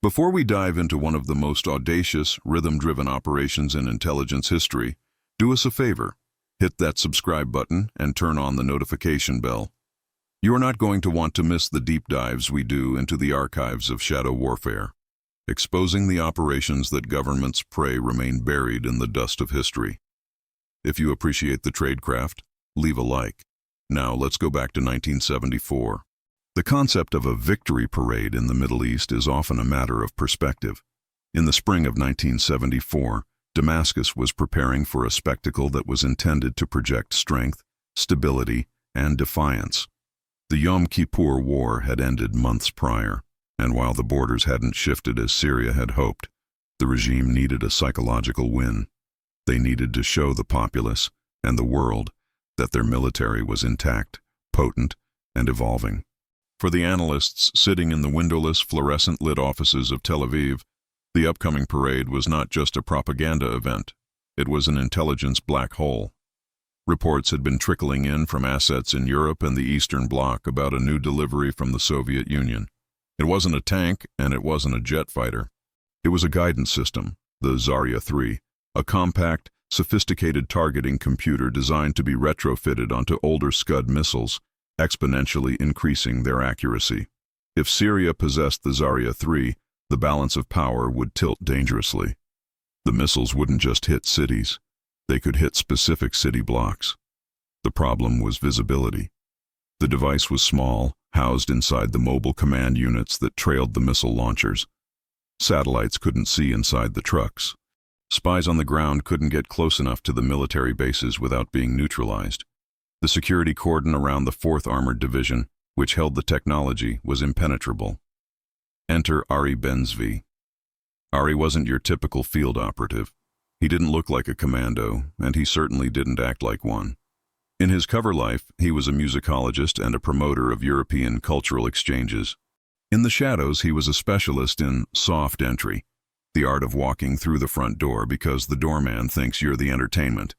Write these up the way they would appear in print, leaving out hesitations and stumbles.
Before we dive into one of the most audacious, rhythm-driven operations in intelligence history, do us a favor. Hit that subscribe button and turn on the notification bell. You are not going to want to miss the deep dives we do into the archives of shadow warfare, exposing the operations that governments pray remain buried in the dust of history. If you appreciate the tradecraft, leave a like. Now let's go back to 1974. The concept of a victory parade in the Middle East is often a matter of perspective. In the spring of 1974, Damascus was preparing for a spectacle that was intended to project strength, stability, and defiance. The Yom Kippur War had ended months prior, and while the borders hadn't shifted as Syria had hoped, the regime needed a psychological win. They needed to show the populace and the world that their military was intact, potent, and evolving. For the analysts sitting in the windowless, fluorescent-lit offices of Tel Aviv, the upcoming parade was not just a propaganda event. It was an intelligence black hole. Reports had been trickling in from assets in Europe and the Eastern Bloc about a new delivery from the Soviet Union. It wasn't a tank, and it wasn't a jet fighter. It was a guidance system, the Zarya 3, a compact, sophisticated targeting computer designed to be retrofitted onto older Scud missiles, exponentially increasing their accuracy. If Syria possessed the Zarya 3, the balance of power would tilt dangerously. The missiles wouldn't just hit cities. They could hit specific city blocks. The problem was visibility. The device was small, housed inside the mobile command units that trailed the missile launchers. Satellites couldn't see inside the trucks. Spies on the ground couldn't get close enough to the military bases without being neutralized. The security cordon around the 4th Armored Division, which held the technology, was impenetrable. Enter Ari Ben-Zvi. Ari wasn't your typical field operative. He didn't look like a commando, and he certainly didn't act like one. In his cover life, he was a musicologist and a promoter of European cultural exchanges. In the shadows, he was a specialist in soft entry, the art of walking through the front door because the doorman thinks you're the entertainment.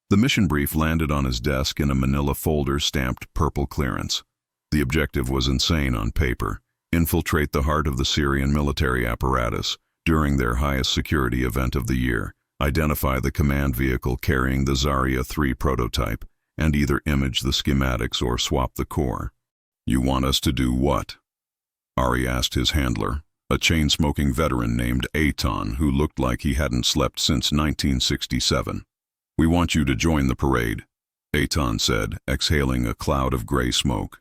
The mission brief landed on his desk in a manila folder stamped purple clearance. The objective was insane on paper: infiltrate the heart of the Syrian military apparatus during their highest security event of the year, identify the command vehicle carrying the Zarya 3 prototype, and either image the schematics or swap the core. "You want us to do what?" Ari asked his handler, a chain-smoking veteran named Eitan who looked like he hadn't slept since 1967. "We want you to join the parade," Eitan said, exhaling a cloud of gray smoke.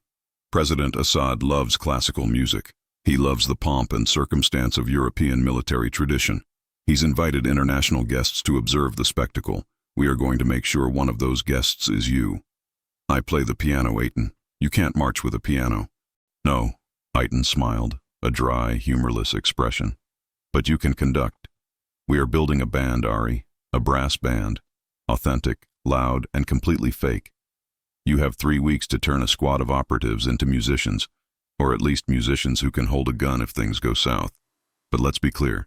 "President Assad loves classical music. He loves the pomp and circumstance of European military tradition. He's invited international guests to observe the spectacle. We are going to make sure one of those guests is you." "I play the piano, Eitan. You can't march with a piano." "No," Eitan smiled, a dry, humorless expression. "But you can conduct. We are building a band, Ari, a brass band. Authentic, loud, and completely fake. You have 3 weeks to turn a squad of operatives into musicians, or at least musicians who can hold a gun if things go south. But let's be clear.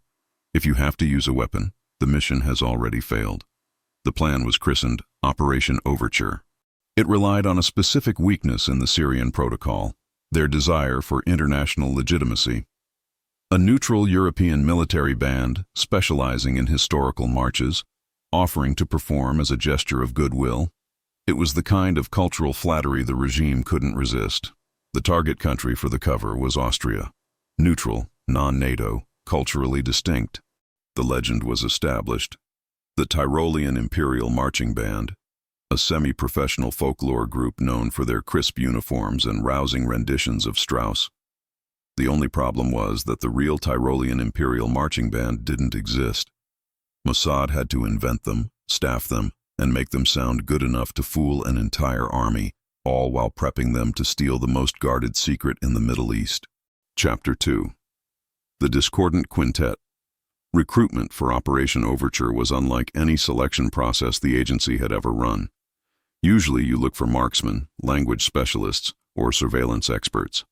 If you have to use a weapon, the mission has already failed." The plan was christened Operation Overture. It relied on a specific weakness in the Syrian protocol: their desire for international legitimacy. A neutral European military band, specializing in historical marches, offering to perform as a gesture of goodwill. It was the kind of cultural flattery the regime couldn't resist. The target country for the cover was Austria. Neutral, non-NATO, culturally distinct. The legend was established. The Tyrolean Imperial Marching Band, a semi-professional folklore group known for their crisp uniforms and rousing renditions of Strauss. The only problem was that the real Tyrolean Imperial Marching Band didn't exist. Mossad had to invent them, staff them, and make them sound good enough to fool an entire army, all while prepping them to steal the most guarded secret in the Middle East. Chapter 2. The Discordant Quintet. Recruitment for Operation Overture was unlike any selection process the agency had ever run. Usually you look for marksmen, language specialists, or surveillance experts.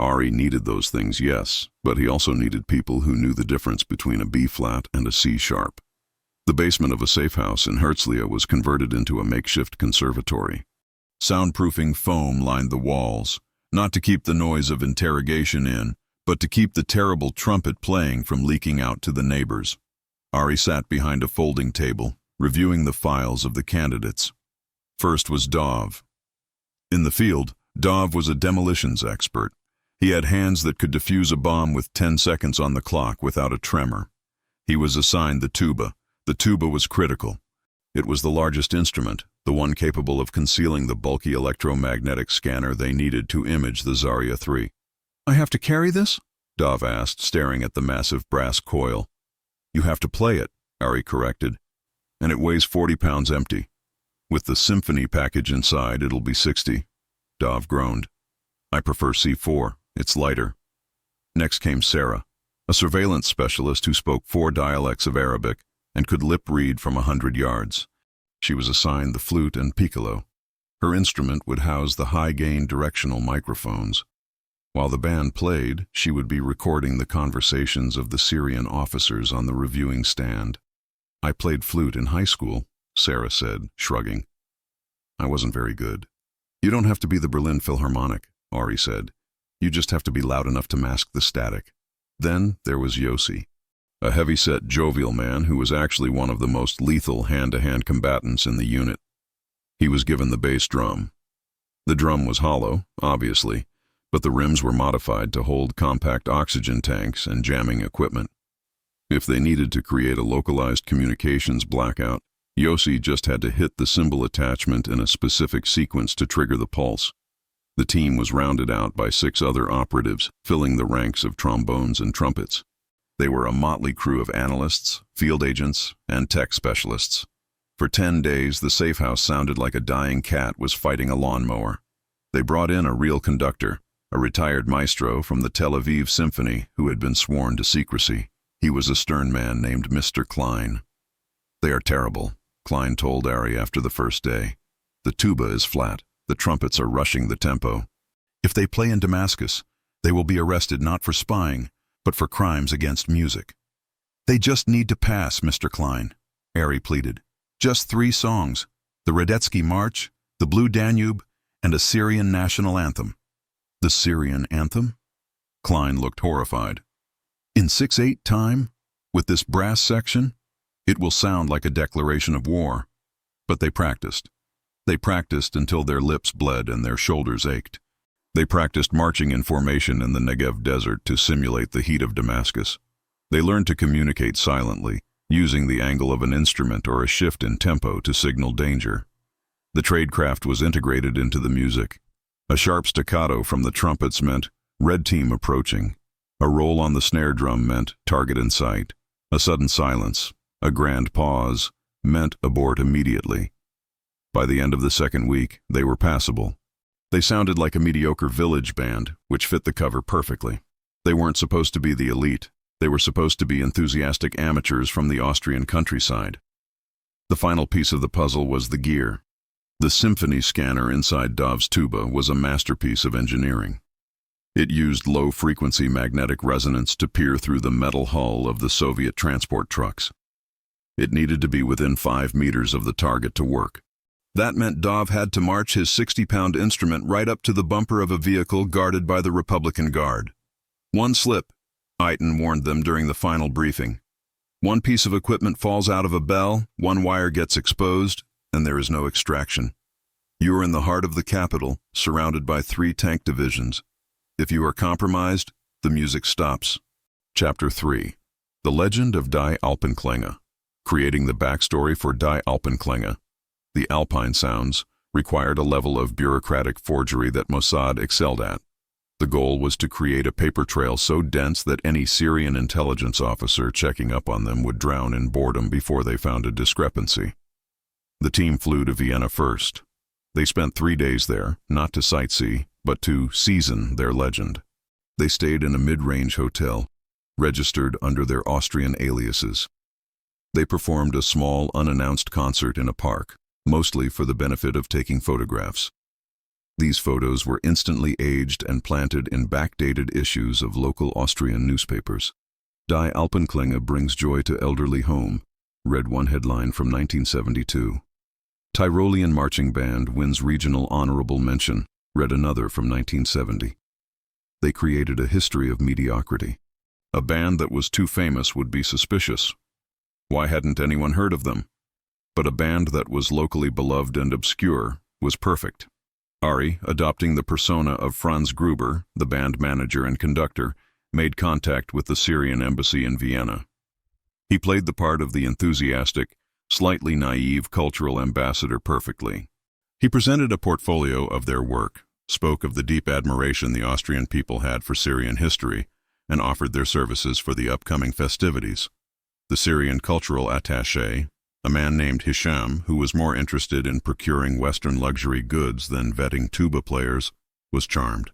Ari needed those things, yes, but he also needed people who knew the difference between a B-flat and a C-sharp. The basement of a safe house in Herzliya was converted into a makeshift conservatory. Soundproofing foam lined the walls, not to keep the noise of interrogation in, but to keep the terrible trumpet playing from leaking out to the neighbors. Ari sat behind a folding table, reviewing the files of the candidates. First was Dov. In the field, Dov was a demolitions expert. He had hands that could defuse a bomb with 10 seconds on the clock without a tremor. He was assigned the tuba. The tuba was critical. It was the largest instrument, the one capable of concealing the bulky electromagnetic scanner they needed to image the Zarya 3. "I have to carry this?" Dov asked, staring at the massive brass coil. "You have to play it," Ari corrected. "And it weighs 40 pounds empty. With the symphony package inside, it'll be 60. Dov groaned. "I prefer C4. It's lighter." Next came Sarah, a surveillance specialist who spoke 4 dialects of Arabic and could lip-read from 100 yards. She was assigned the flute and piccolo. Her instrument would house the high-gain directional microphones. While the band played, she would be recording the conversations of the Syrian officers on the reviewing stand. "I played flute in high school," Sarah said, shrugging. "I wasn't very good." "You don't have to be the Berlin Philharmonic," Ari said. "You just have to be loud enough to mask the static." Then there was Yossi, a heavy-set, jovial man who was actually one of the most lethal hand-to-hand combatants in the unit. He was given the bass drum. The drum was hollow, obviously, but the rims were modified to hold compact oxygen tanks and jamming equipment. If they needed to create a localized communications blackout, Yossi just had to hit the cymbal attachment in a specific sequence to trigger the pulse. The team was rounded out by 6 other operatives, filling the ranks of trombones and trumpets. They were a motley crew of analysts, field agents, and tech specialists. For 10 days, the safe house sounded like a dying cat was fighting a lawnmower. They brought in a real conductor, a retired maestro from the Tel Aviv Symphony who had been sworn to secrecy. He was a stern man named Mr. Klein. "They are terrible," Klein told Ari after the first day. "The tuba is flat. The trumpets are rushing the tempo. If they play in Damascus, they will be arrested not for spying, but for crimes against music." "They just need to pass, Mr. Klein," Ari pleaded. "Just 3 songs, the Radetzky March, the Blue Danube, and a Syrian national anthem." "The Syrian anthem?" Klein looked horrified. "In 6/8 time, with this brass section, it will sound like a declaration of war." But they practiced. They practiced until their lips bled and their shoulders ached. They practiced marching in formation in the Negev desert to simulate the heat of Damascus. They learned to communicate silently, using the angle of an instrument or a shift in tempo to signal danger. The tradecraft was integrated into the music. A sharp staccato from the trumpets meant red team approaching. A roll on the snare drum meant target in sight. A sudden silence, a grand pause, meant abort immediately. By the end of the second week, they were passable. They sounded like a mediocre village band, which fit the cover perfectly. They weren't supposed to be the elite. They were supposed to be enthusiastic amateurs from the Austrian countryside. The final piece of the puzzle was the gear. The symphony scanner inside Dov's tuba was a masterpiece of engineering. It used low-frequency magnetic resonance to peer through the metal hull of the Soviet transport trucks. It needed to be within 5 meters of the target to work. That meant Dov had to march his 60-pound instrument right up to the bumper of a vehicle guarded by the Republican Guard. "One slip," Eitan warned them during the final briefing. "One piece of equipment falls out of a bell, one wire gets exposed, and there is no extraction. You are in the heart of the capital, surrounded by 3 tank divisions. If you are compromised, the music stops." Chapter 3. The Legend of Die Alpenklänge. Creating the backstory for Die Alpenklänge, the Alpine sounds, required a level of bureaucratic forgery that Mossad excelled at. The goal was to create a paper trail so dense that any Syrian intelligence officer checking up on them would drown in boredom before they found a discrepancy. The team flew to Vienna first. They spent 3 days there, not to sightsee, but to season their legend. They stayed in a mid-range hotel, registered under their Austrian aliases. They performed a small, unannounced concert in a park, mostly for the benefit of taking photographs. These photos were instantly aged and planted in backdated issues of local Austrian newspapers. Die Alpenklänge brings joy to elderly home, read one headline from 1972. Tyrolean marching band wins regional honorable mention, read another from 1970. They created a history of mediocrity. A band that was too famous would be suspicious. Why hadn't anyone heard of them? But a band that was locally beloved and obscure was perfect. Ari, adopting the persona of Franz Gruber, the band manager and conductor, made contact with the Syrian embassy in Vienna. He played the part of the enthusiastic, slightly naive cultural ambassador perfectly. He presented a portfolio of their work, spoke of the deep admiration the Austrian people had for Syrian history, and offered their services for the upcoming festivities. The Syrian cultural attaché, a man named Hisham, who was more interested in procuring Western luxury goods than vetting tuba players, was charmed.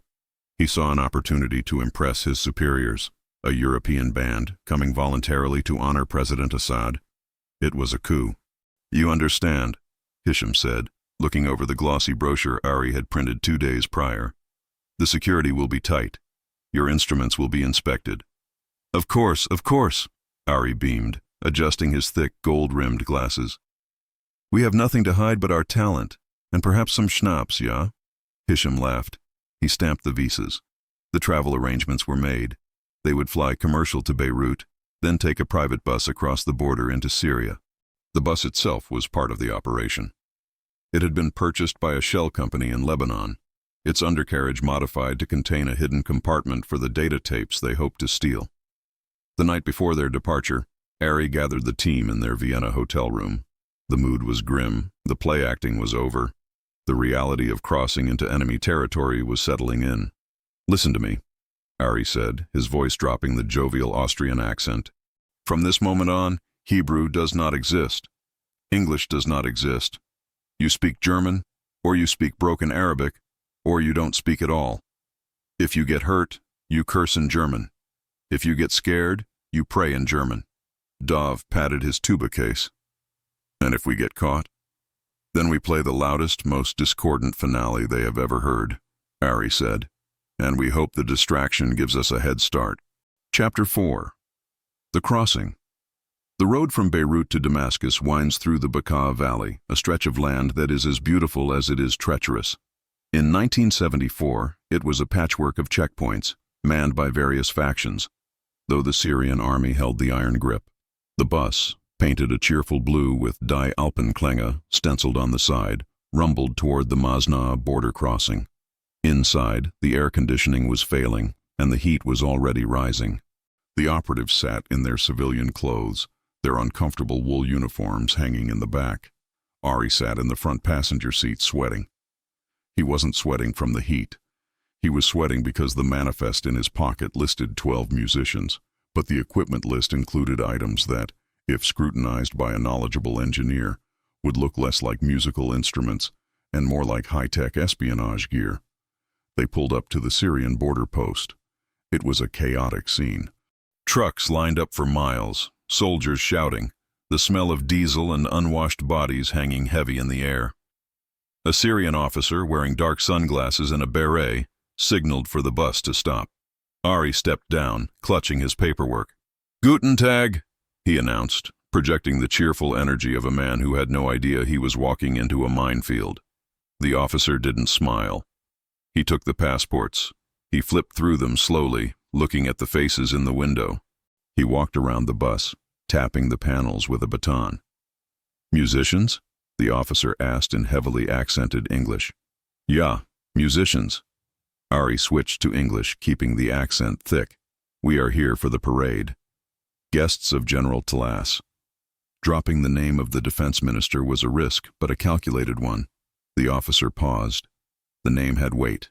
He saw an opportunity to impress his superiors, a European band coming voluntarily to honor President Assad. It was a coup. "You understand," Hisham said, looking over the glossy brochure Ari had printed 2 days prior. "The security will be tight. Your instruments will be inspected." Of course," Ari beamed, adjusting his thick, gold-rimmed glasses. "We have nothing to hide but our talent, and perhaps some schnapps, yeah?" Hisham laughed. He stamped the visas. The travel arrangements were made. They would fly commercial to Beirut, then take a private bus across the border into Syria. The bus itself was part of the operation. It had been purchased by a shell company in Lebanon, its undercarriage modified to contain a hidden compartment for the data tapes they hoped to steal. The night before their departure, Ari gathered the team in their Vienna hotel room. The mood was grim, the play acting was over. The reality of crossing into enemy territory was settling in. "Listen to me," Ari said, his voice dropping the jovial Austrian accent. "From this moment on, Hebrew does not exist. English does not exist. You speak German, or you speak broken Arabic, or you don't speak at all. If you get hurt, you curse in German. If you get scared, you pray in German." Dov patted his tuba case. "And if we get caught? Then we play the loudest, most discordant finale they have ever heard," Ari said. "And we hope the distraction gives us a head start." Chapter 4. The Crossing. The road from Beirut to Damascus winds through the Bekaa Valley, a stretch of land that is as beautiful as it is treacherous. In 1974, it was a patchwork of checkpoints, manned by various factions, though the Syrian army held the iron grip. The bus, painted a cheerful blue with Die Alpenklänge stenciled on the side, rumbled toward the Mossad border crossing. Inside, the air conditioning was failing, and the heat was already rising. The operatives sat in their civilian clothes, their uncomfortable wool uniforms hanging in the back. Ari sat in the front passenger seat sweating. He wasn't sweating from the heat. He was sweating because the manifest in his pocket listed 12 musicians, but the equipment list included items that, if scrutinized by a knowledgeable engineer, would look less like musical instruments and more like high-tech espionage gear. They pulled up to the Syrian border post. It was a chaotic scene. Trucks lined up for miles, soldiers shouting, the smell of diesel and unwashed bodies hanging heavy in the air. A Syrian officer wearing dark sunglasses and a beret signaled for the bus to stop. Ari stepped down, clutching his paperwork. "Guten Tag," he announced, projecting the cheerful energy of a man who had no idea he was walking into a minefield. The officer didn't smile. He took the passports. He flipped through them slowly, looking at the faces in the window. He walked around the bus, tapping the panels with a baton. "Musicians?" the officer asked in heavily accented English. "Yeah, musicians." Ari switched to English, keeping the accent thick. "We are here for the parade. Guests of General Talas." Dropping the name of the defense minister was a risk, but a calculated one. The officer paused. The name had weight.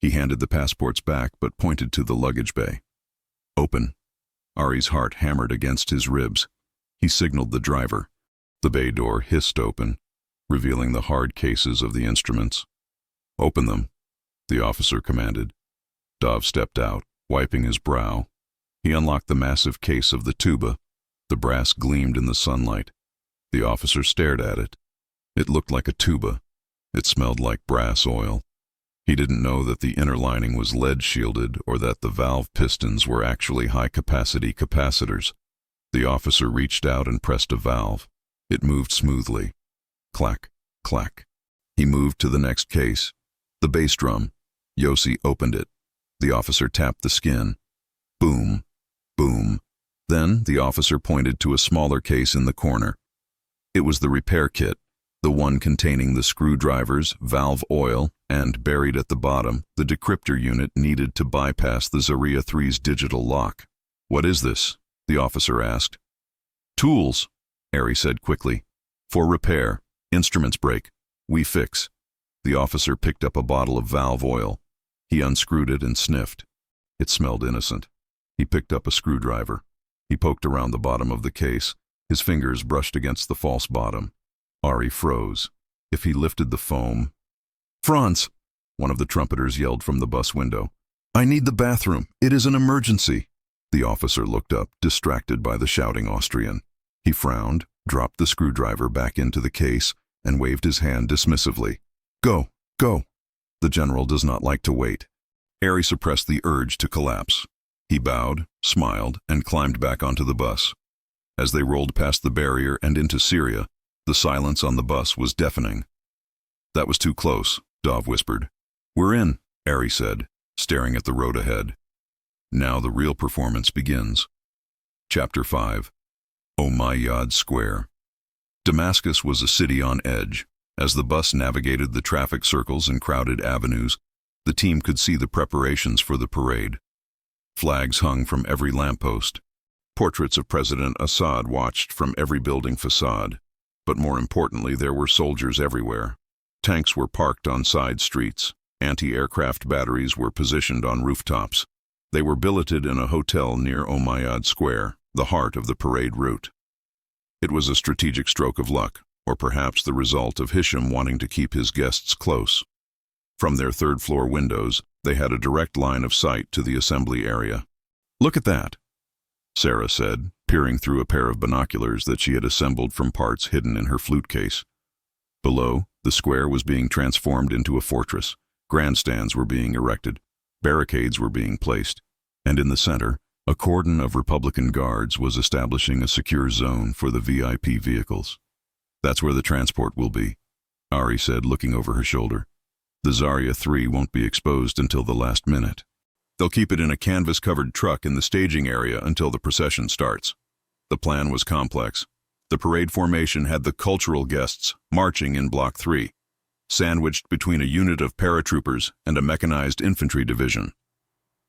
He handed the passports back, but pointed to the luggage bay. "Open." Ari's heart hammered against his ribs. He signaled the driver. The bay door hissed open, revealing the hard cases of the instruments. "Open them," the officer commanded. Dov stepped out, wiping his brow. He unlocked the massive case of the tuba. The brass gleamed in the sunlight. The officer stared at it. It looked like a tuba. It smelled like brass oil. He didn't know that the inner lining was lead-shielded or that the valve pistons were actually high-capacity capacitors. The officer reached out and pressed a valve. It moved smoothly. Clack, clack. He moved to the next case. The bass drum. Yossi opened it. The officer tapped the skin. Boom, boom. Then the officer pointed to a smaller case in the corner. It was the repair kit, the one containing the screwdrivers, valve oil, and, buried at the bottom, the decryptor unit needed to bypass the Syria 3's digital lock. "What is this?" the officer asked. "Tools," Ari said quickly. "For repair. Instruments break. We fix." The officer picked up a bottle of valve oil. He unscrewed it and sniffed. It smelled innocent. He picked up a screwdriver. He poked around the bottom of the case. His fingers brushed against the false bottom. Ari froze. If he lifted the foam... "Franz!" one of the trumpeters yelled from the bus window. "I need the bathroom. It is an emergency." The officer looked up, distracted by the shouting Austrian. He frowned, dropped the screwdriver back into the case, and waved his hand dismissively. "Go, go." The general does not like to wait. Ari suppressed the urge to collapse. He bowed, smiled, and climbed back onto the bus. As they rolled past the barrier and into Syria, the silence on the bus was deafening. "That was too close," Dov whispered. "We're in," Ari said, staring at the road ahead. Now the real performance begins. Chapter 5. Mossad Square. Damascus was a city on edge. As the bus navigated the traffic circles and crowded avenues, the team could see the preparations for the parade. Flags hung from every lamppost. Portraits of President Assad watched from every building facade. But more importantly, there were soldiers everywhere. Tanks were parked on side streets. Anti-aircraft batteries were positioned on rooftops. They were billeted in a hotel near Mossad Square, the heart of the parade route. It was a strategic stroke of luck, or perhaps the result of Hisham wanting to keep his guests close. From their third-floor windows, they had a direct line of sight to the assembly area. "Look at that," Sarah said, peering through a pair of binoculars that she had assembled from parts hidden in her flute case. Below, the square was being transformed into a fortress. Grandstands were being erected. Barricades were being placed. And in the center, a cordon of Republican guards was establishing a secure zone for the VIP vehicles. "That's where the transport will be," Ari said, looking over her shoulder. "The Syria 3 won't be exposed until the last minute. They'll keep it in a canvas-covered truck in the staging area until the procession starts." The plan was complex. The parade formation had the cultural guests marching in Block 3, sandwiched between a unit of paratroopers and a mechanized infantry division.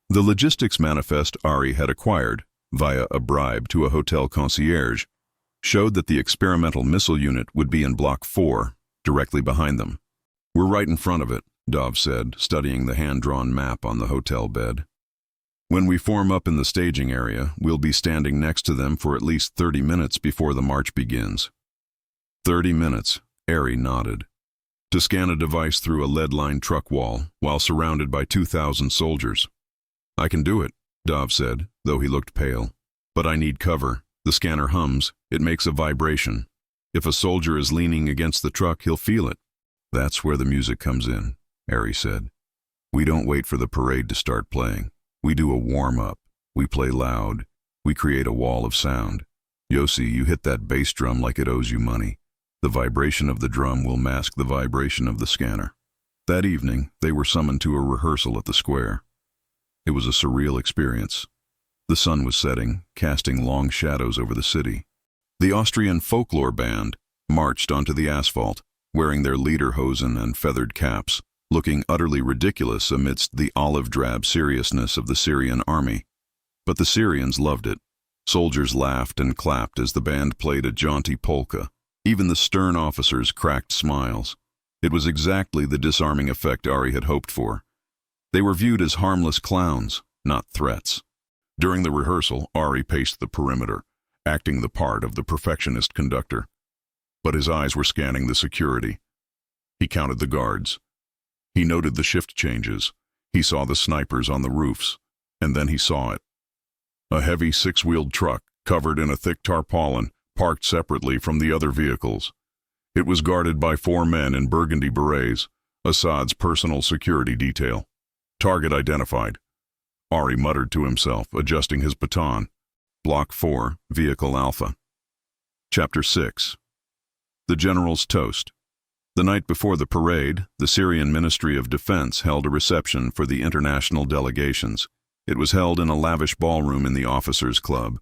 The logistics manifest Ari had acquired, via a bribe to a hotel concierge, showed that the experimental missile unit would be in Block 4, directly behind them. "We're right in front of it," Dov said, studying the hand-drawn map on the hotel bed. "When we form up in the staging area, we'll be standing next to them for at least 30 minutes before the march begins." 30 minutes, Ari nodded. "To scan a device through a lead-lined truck wall, while surrounded by 2,000 soldiers." "I can do it," Dov said, though he looked pale. "But I need cover. The scanner hums. It makes a vibration. If a soldier is leaning against the truck, he'll feel it." "That's where the music comes in," Ari said. "We don't wait for the parade to start playing. We do a warm-up. We play loud. We create a wall of sound. Yossi, you hit that bass drum like it owes you money. The vibration of the drum will mask the vibration of the scanner." That evening, they were summoned to a rehearsal at the square. It was a surreal experience. The sun was setting, casting long shadows over the city. The Austrian folklore band marched onto the asphalt, wearing their lederhosen and feathered caps, looking utterly ridiculous amidst the olive-drab seriousness of the Syrian army. But the Syrians loved it. Soldiers laughed and clapped as the band played a jaunty polka. Even the stern officers cracked smiles. It was exactly the disarming effect Ari had hoped for. They were viewed as harmless clowns, not threats. During the rehearsal, Ari paced the perimeter, acting the part of the perfectionist conductor. But his eyes were scanning the security. He counted the guards. He noted the shift changes. He saw the snipers on the roofs. And then he saw it. A heavy six-wheeled truck, covered in a thick tarpaulin, parked separately from the other vehicles. It was guarded by 4 men in burgundy berets, Assad's personal security detail. Target identified. Ari muttered to himself, adjusting his baton. Block 4, Vehicle Alpha. Chapter 6. The General's Toast. The night before the parade, the Syrian Ministry of Defense held a reception for the international delegations. It was held in a lavish ballroom in the officers' club.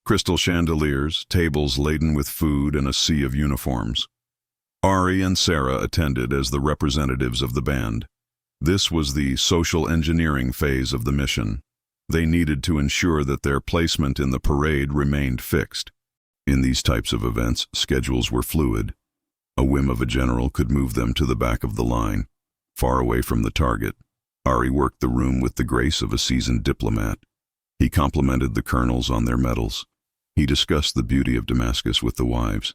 Crystal chandeliers, tables laden with food, and a sea of uniforms. Ari and Sarah attended as the representatives of the band. This was the social engineering phase of the mission. They needed to ensure that their placement in the parade remained fixed. In these types of events, schedules were fluid. A whim of a general could move them to the back of the line, far away from the target. Ari worked the room with the grace of a seasoned diplomat. He complimented the colonels on their medals. He discussed the beauty of Damascus with the wives.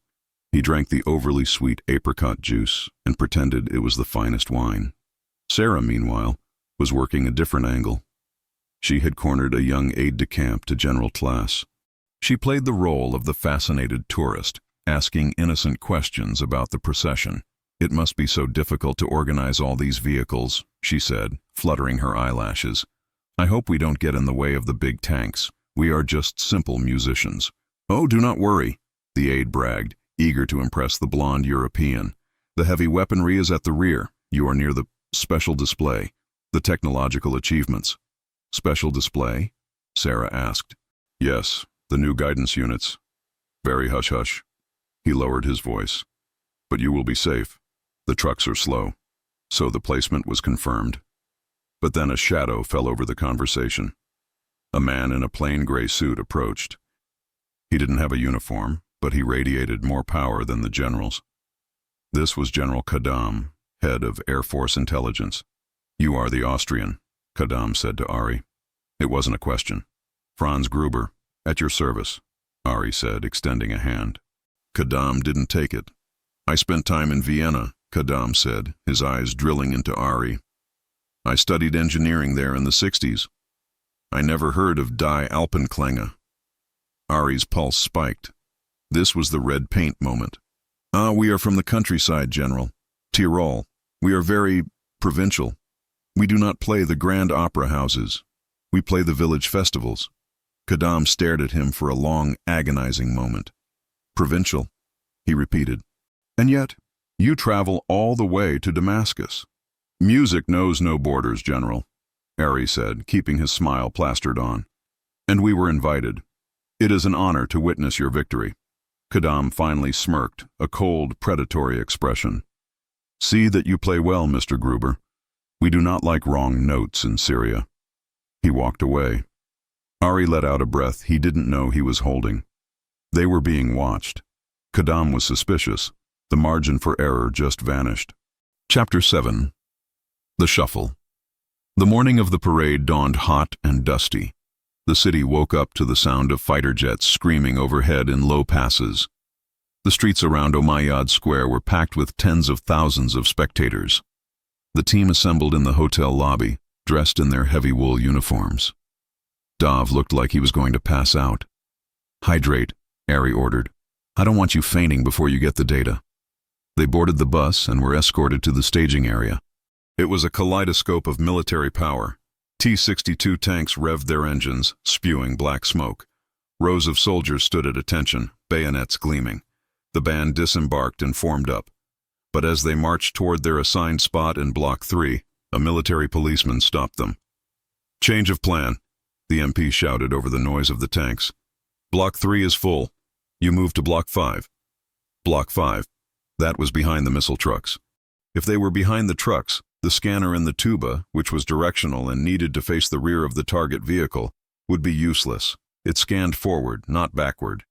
He drank the overly sweet apricot juice and pretended it was the finest wine. Sarah, meanwhile, was working a different angle. She had cornered a young aide-de-camp to General Class. She played the role of the fascinated tourist, asking innocent questions about the procession. "It must be so difficult to organize all these vehicles," she said, fluttering her eyelashes. "I hope we don't get in the way of the big tanks. We are just simple musicians." "Oh, do not worry," the aide bragged, eager to impress the blonde European. "The heavy weaponry is at the rear. You are near the special display, the technological achievements." "Special display?" Sarah asked. "Yes, the new guidance units. Very hush-hush." He lowered his voice. "But you will be safe. The trucks are slow." So the placement was confirmed. But then a shadow fell over the conversation. A man in a plain gray suit approached. He didn't have a uniform, but he radiated more power than the generals. This was General Kadam, head of Air Force Intelligence. "You are the Austrian," Kadam said to Ari. It wasn't a question. "Franz Gruber, at your service," Ari said, extending a hand. Kadam didn't take it. "I spent time in Vienna," Kadam said, his eyes drilling into Ari. "I studied engineering there in the 60s. I never heard of Die Alpenklänge." Ari's pulse spiked. This was the red paint moment. "Ah, we are from the countryside, General. Tyrol. We are very provincial. We do not play the grand opera houses. We play the village festivals." Kadam stared at him for a long, agonizing moment. "Provincial," he repeated. "And yet, you travel all the way to Damascus." "Music knows no borders, General," Ari said, keeping his smile plastered on. "And we were invited. It is an honor to witness your victory." Kadam finally smirked, a cold, predatory expression. "See that you play well, Mr. Gruber. We do not like wrong notes in Syria." He walked away. Ari let out a breath he didn't know he was holding. They were being watched. Kadam was suspicious. The margin for error just vanished. Chapter 7. The Shuffle. The morning of the parade dawned hot and dusty. The city woke up to the sound of fighter jets screaming overhead in low passes. The streets around Mossad Square were packed with tens of thousands of spectators. The team assembled in the hotel lobby, dressed in their heavy wool uniforms. Dov looked like he was going to pass out. "Hydrate," Ari ordered. "I don't want you fainting before you get the data." They boarded the bus and were escorted to the staging area. It was a kaleidoscope of military power. T-62 tanks revved their engines, spewing black smoke. Rows of soldiers stood at attention, bayonets gleaming. The band disembarked and formed up. But as they marched toward their assigned spot in Block 3, a military policeman stopped them. "Change of plan," the MP shouted over the noise of the tanks. "Block 3 is full. You move to Block 5. Block 5. That was behind the missile trucks. If they were behind the trucks, the scanner in the tuba, which was directional and needed to face the rear of the target vehicle, would be useless. It scanned forward, not backward.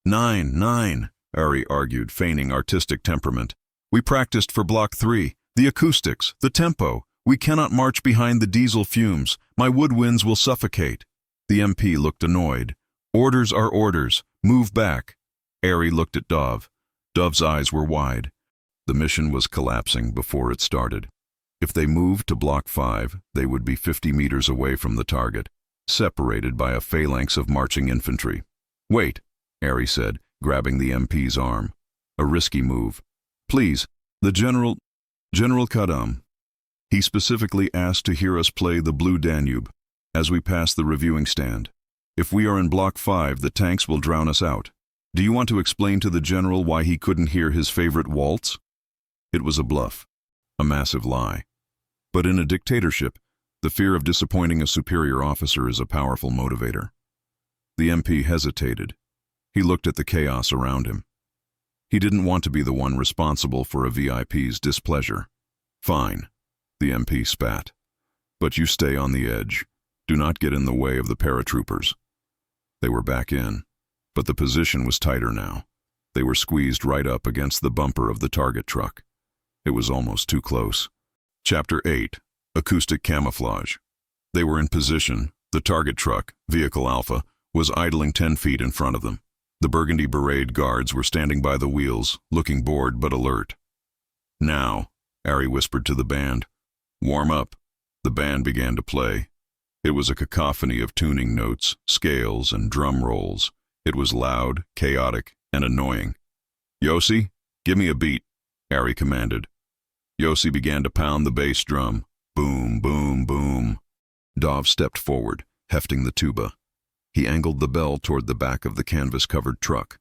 Nine, Ari argued, feigning artistic temperament. "We practiced for Block 3. The acoustics, the tempo. We cannot march behind the diesel fumes. My woodwinds will suffocate." The MP looked annoyed. "Orders are orders. Move back." Ari looked at Dov. Dov's eyes were wide. The mission was collapsing before it started. If they moved to Block 5, they would be 50 meters away from the target, separated by a phalanx of marching infantry. "Wait," Ari said, grabbing the MP's arm. "A risky move. Please, the General Kadam. He specifically asked to hear us play the Blue Danube as we pass the reviewing stand. If we are in Block 5, the tanks will drown us out. Do you want to explain to the General why he couldn't hear his favorite waltz?" It was a bluff, a massive lie. But in a dictatorship, the fear of disappointing a superior officer is a powerful motivator. The MP hesitated. He looked at the chaos around him. He didn't want to be the one responsible for a VIP's displeasure. Fine, the MP spat. But you stay on the edge. Do not get in the way of the paratroopers. They were back in, but the position was tighter now. They were squeezed right up against the bumper of the target truck. It was almost too close. Chapter 8. Acoustic Camouflage. They were in position. The target truck, Vehicle Alpha, was idling 10 feet in front of them. The burgundy beret guards were standing by the wheels, looking bored but alert. Now, Ari whispered to the band. Warm up. The band began to play. It was a cacophony of tuning notes, scales, and drum rolls. It was loud, chaotic, and annoying. Yossi, give me a beat, Ari commanded. Yossi began to pound the bass drum. Boom, boom, boom. Dov stepped forward, hefting the tuba. He angled the bell toward the back of the canvas-covered truck.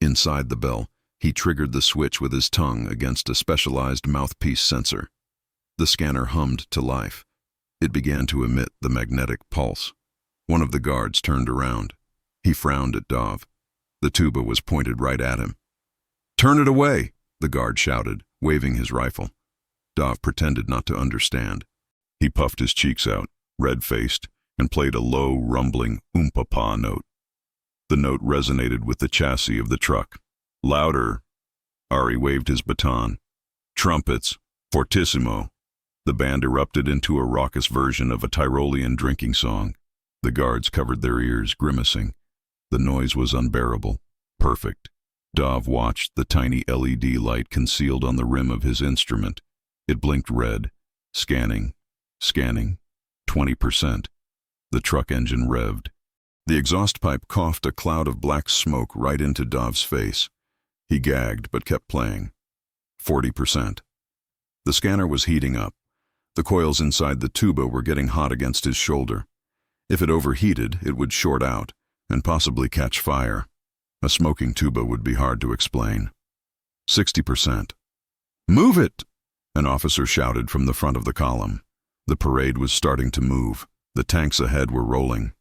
Inside the bell, he triggered the switch with his tongue against a specialized mouthpiece sensor. The scanner hummed to life. It began to emit the magnetic pulse. One of the guards turned around. He frowned at Dov. The tuba was pointed right at him. Turn it away, the guard shouted, waving his rifle. Dov pretended not to understand. He puffed his cheeks out, red-faced, and played a low, rumbling oom-pa-pa note. The note resonated with the chassis of the truck. Louder. Ari waved his baton. Trumpets. Fortissimo. The band erupted into a raucous version of a Tyrolean drinking song. The guards covered their ears, grimacing. The noise was unbearable. Perfect. Dov watched the tiny LED light concealed on the rim of his instrument. It blinked red. Scanning. Scanning. 20%. The truck engine revved. The exhaust pipe coughed a cloud of black smoke right into Dov's face. He gagged but kept playing. 40%. The scanner was heating up. The coils inside the tuba were getting hot against his shoulder. If it overheated, it would short out and possibly catch fire. A smoking tuba would be hard to explain. 60%. Move it! An officer shouted from the front of the column. The parade was starting to move. The tanks ahead were rolling.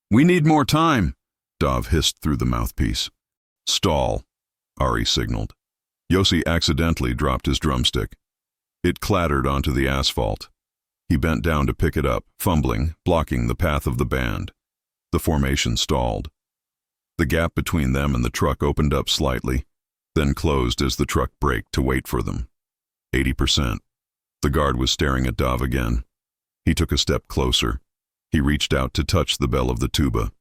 We need more time, Dov hissed through the mouthpiece. Stall, Ari signaled. Yossi accidentally dropped his drumstick. It clattered onto the asphalt. He bent down to pick it up, fumbling, blocking the path of the band. The formation stalled. The gap between them and the truck opened up slightly, then closed as the truck braked to wait for them. 80%. The guard was staring at Dov again. He took a step closer. He reached out to touch the bell of the tuba.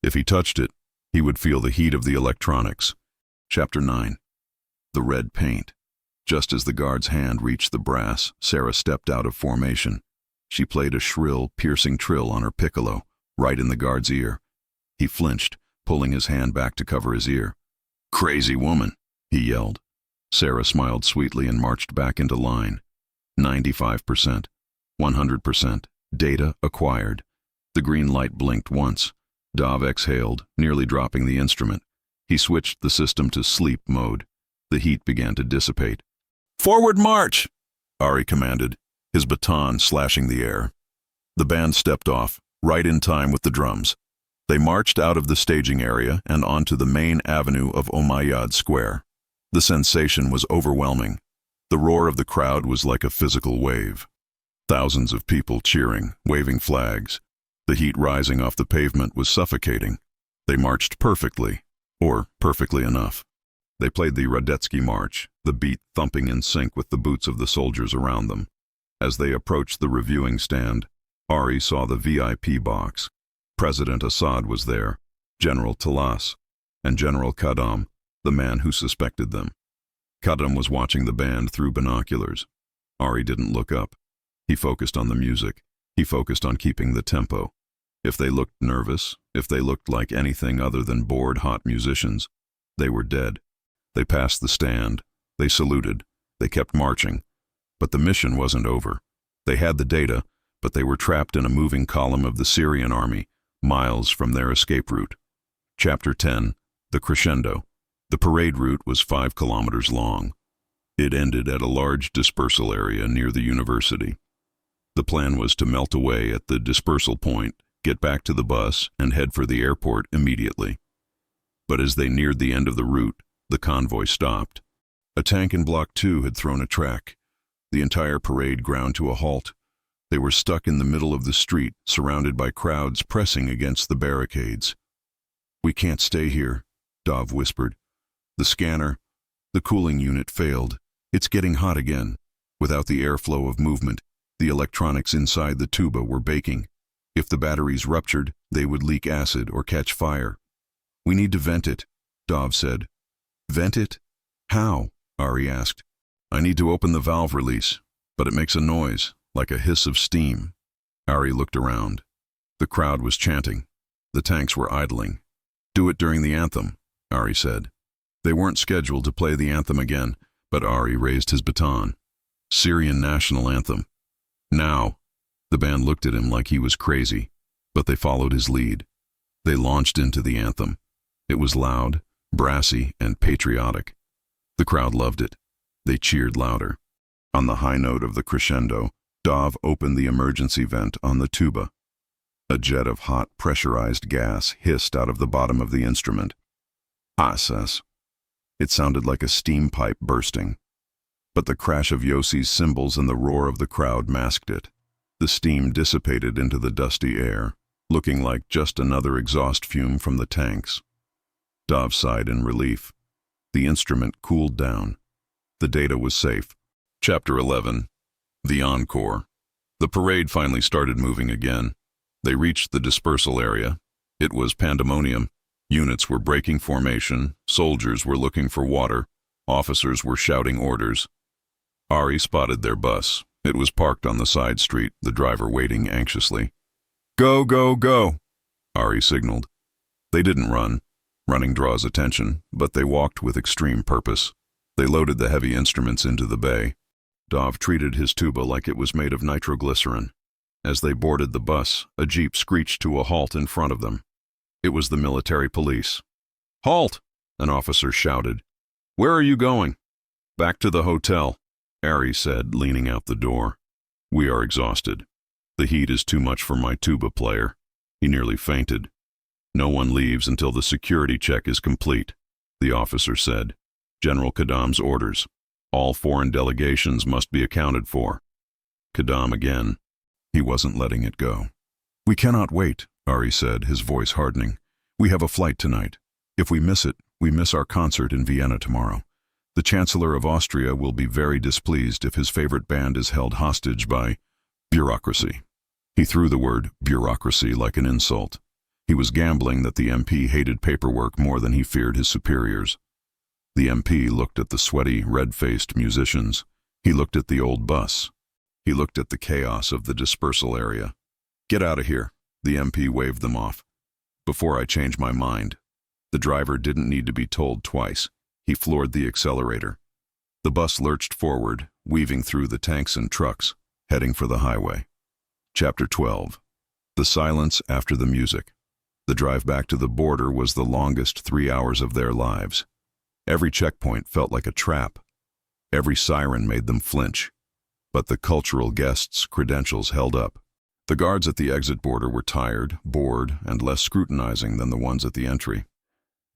If he touched it, he would feel the heat of the electronics. Chapter 9. The red paint. Just as the guard's hand reached the brass, Sarah stepped out of formation. She played a shrill, piercing trill on her piccolo, right in the guard's ear. He flinched, pulling his hand back to cover his ear. Crazy woman, he yelled. Sarah smiled sweetly and marched back into line. 95%. 100%. Data acquired. The green light blinked once. Dov exhaled, nearly dropping the instrument. He switched the system to sleep mode. The heat began to dissipate. Forward march! Ari commanded, his baton slashing the air. The band stepped off, right in time with the drums. They marched out of the staging area and onto the main avenue of Mossad Square. The sensation was overwhelming. The roar of the crowd was like a physical wave. Thousands of people cheering, waving flags. The heat rising off the pavement was suffocating. They marched perfectly, or perfectly enough. They played the Radetzky March, the beat thumping in sync with the boots of the soldiers around them. As they approached the reviewing stand, Ari saw the VIP box. President Assad was there, General Talas, and General Kadam, the man who suspected them. Kadam was watching the band through binoculars. Ari didn't look up. He focused on the music. He focused on keeping the tempo. If they looked nervous, if they looked like anything other than bored hot musicians, they were dead. They passed the stand. They saluted. They kept marching. But the mission wasn't over. They had the data, but they were trapped in a moving column of the Syrian army, miles from their escape route. Chapter 10. The Crescendo. The parade route was 5 kilometers long. It ended at a large dispersal area near the university. The plan was to melt away at the dispersal point, get back to the bus, and head for the airport immediately. But as they neared the end of the route, the convoy stopped. A tank in Block 2 had thrown a track. The entire parade ground to a halt. They were stuck in the middle of the street, surrounded by crowds pressing against the barricades. "We can't stay here," Dov whispered. "The scanner, the cooling unit failed. It's getting hot again." Without the airflow of movement, the electronics inside the tuba were baking. If the batteries ruptured, they would leak acid or catch fire. "We need to vent it," Dov said. "Vent it? How?" Ari asked. "I need to open the valve release, but it makes a noise, like a hiss of steam." Ari looked around. The crowd was chanting. The tanks were idling. "Do it during the anthem," Ari said. They weren't scheduled to play the anthem again, but Ari raised his baton. Syrian national anthem. Now. The band looked at him like he was crazy, but they followed his lead. They launched into the anthem. It was loud, brassy, and patriotic. The crowd loved it. They cheered louder. On the high note of the crescendo, Dov opened the emergency vent on the tuba. A jet of hot, pressurized gas hissed out of the bottom of the instrument. Asas. It sounded like a steam pipe bursting. But the crash of Yossi's cymbals and the roar of the crowd masked it. The steam dissipated into the dusty air, looking like just another exhaust fume from the tanks. Dov sighed in relief. The instrument cooled down. The data was safe. Chapter 11. The Encore. The parade finally started moving again. They reached the dispersal area. It was pandemonium. Units were breaking formation, soldiers were looking for water, officers were shouting orders. Ari spotted their bus. It was parked on the side street, the driver waiting anxiously. "Go, go, go," Ari signaled. They didn't run. Running draws attention, but they walked with extreme purpose. They loaded the heavy instruments into the bay. Dov treated his tuba like it was made of nitroglycerin. As they boarded the bus, a jeep screeched to a halt in front of them. It was the military police. "Halt!" an officer shouted. "Where are you going?" "Back to the hotel," Ari said, leaning out the door. "We are exhausted. The heat is too much for my tuba player." He nearly fainted. "No one leaves until the security check is complete," the officer said. "General Kadam's orders. All foreign delegations must be accounted for." Kadam again. He wasn't letting it go. "We cannot wait," Ari said, his voice hardening. "We have a flight tonight. If we miss it, we miss our concert in Vienna tomorrow. The Chancellor of Austria will be very displeased if his favorite band is held hostage by bureaucracy." He threw the word bureaucracy like an insult. He was gambling that the MP hated paperwork more than he feared his superiors. The MP looked at the sweaty, red-faced musicians. He looked at the old bus. He looked at the chaos of the dispersal area. "Get out of here," the MP waved them off. "Before I change my mind." The driver didn't need to be told twice. He floored the accelerator. The bus lurched forward, weaving through the tanks and trucks, heading for the highway. Chapter 12. The silence after the music. The drive back to the border was the longest 3 hours of their lives. Every checkpoint felt like a trap. Every siren made them flinch. But the cultural guests' credentials held up. The guards at the exit border were tired, bored, and less scrutinizing than the ones at the entry.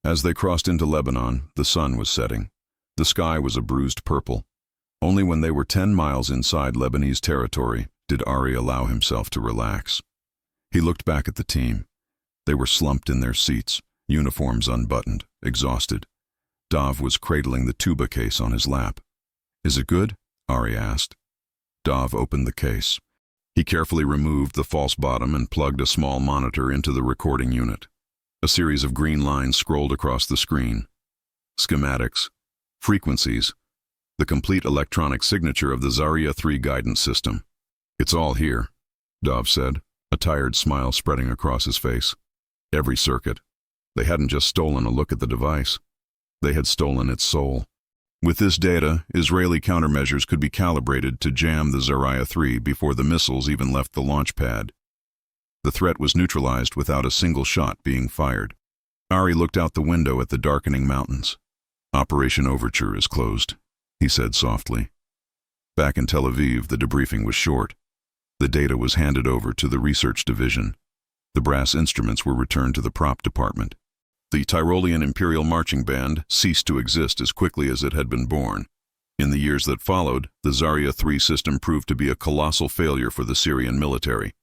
As they crossed into Lebanon, the sun was setting. The sky was a bruised purple. Only when they were 10 miles inside Lebanese territory did Ari allow himself to relax. He looked back at the team. They were slumped in their seats, uniforms unbuttoned, exhausted. Dov was cradling the tuba case on his lap. "Is it good?" Ari asked. Dov opened the case. He carefully removed the false bottom and plugged a small monitor into the recording unit. A series of green lines scrolled across the screen. Schematics, frequencies, the complete electronic signature of the Syria 3 guidance system. "It's all here," Dov said, a tired smile spreading across his face. Every circuit. They hadn't just stolen a look at the device. They had stolen its soul. With this data, Israeli countermeasures could be calibrated to jam the Syria 3 before the missiles even left the launch pad. The threat was neutralized without a single shot being fired. Ari looked out the window at the darkening mountains. "Operation Overture is closed," he said softly. Back in Tel Aviv, the debriefing was short. The data was handed over to the research division. The brass instruments were returned to the prop department. The Tyrolean Imperial Marching Band ceased to exist as quickly as it had been born. In the years that followed, the Zarya 3 system proved to be a colossal failure for the Syrian military.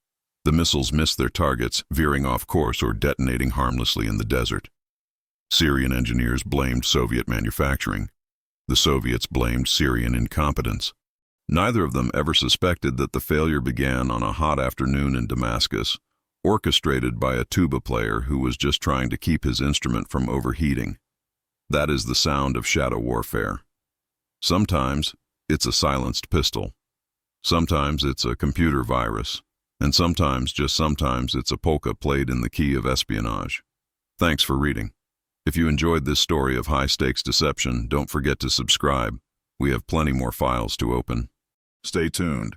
The missiles missed their targets, veering off course or detonating harmlessly in the desert. Syrian engineers blamed Soviet manufacturing. The Soviets blamed Syrian incompetence. Neither of them ever suspected that the failure began on a hot afternoon in Damascus, orchestrated by a tuba player who was just trying to keep his instrument from overheating. That is the sound of shadow warfare. Sometimes it's a silenced pistol. Sometimes it's a computer virus. And sometimes, just sometimes, it's a polka played in the key of espionage. Thanks for reading. If you enjoyed this story of high-stakes deception, don't forget to subscribe. We have plenty more files to open. Stay tuned.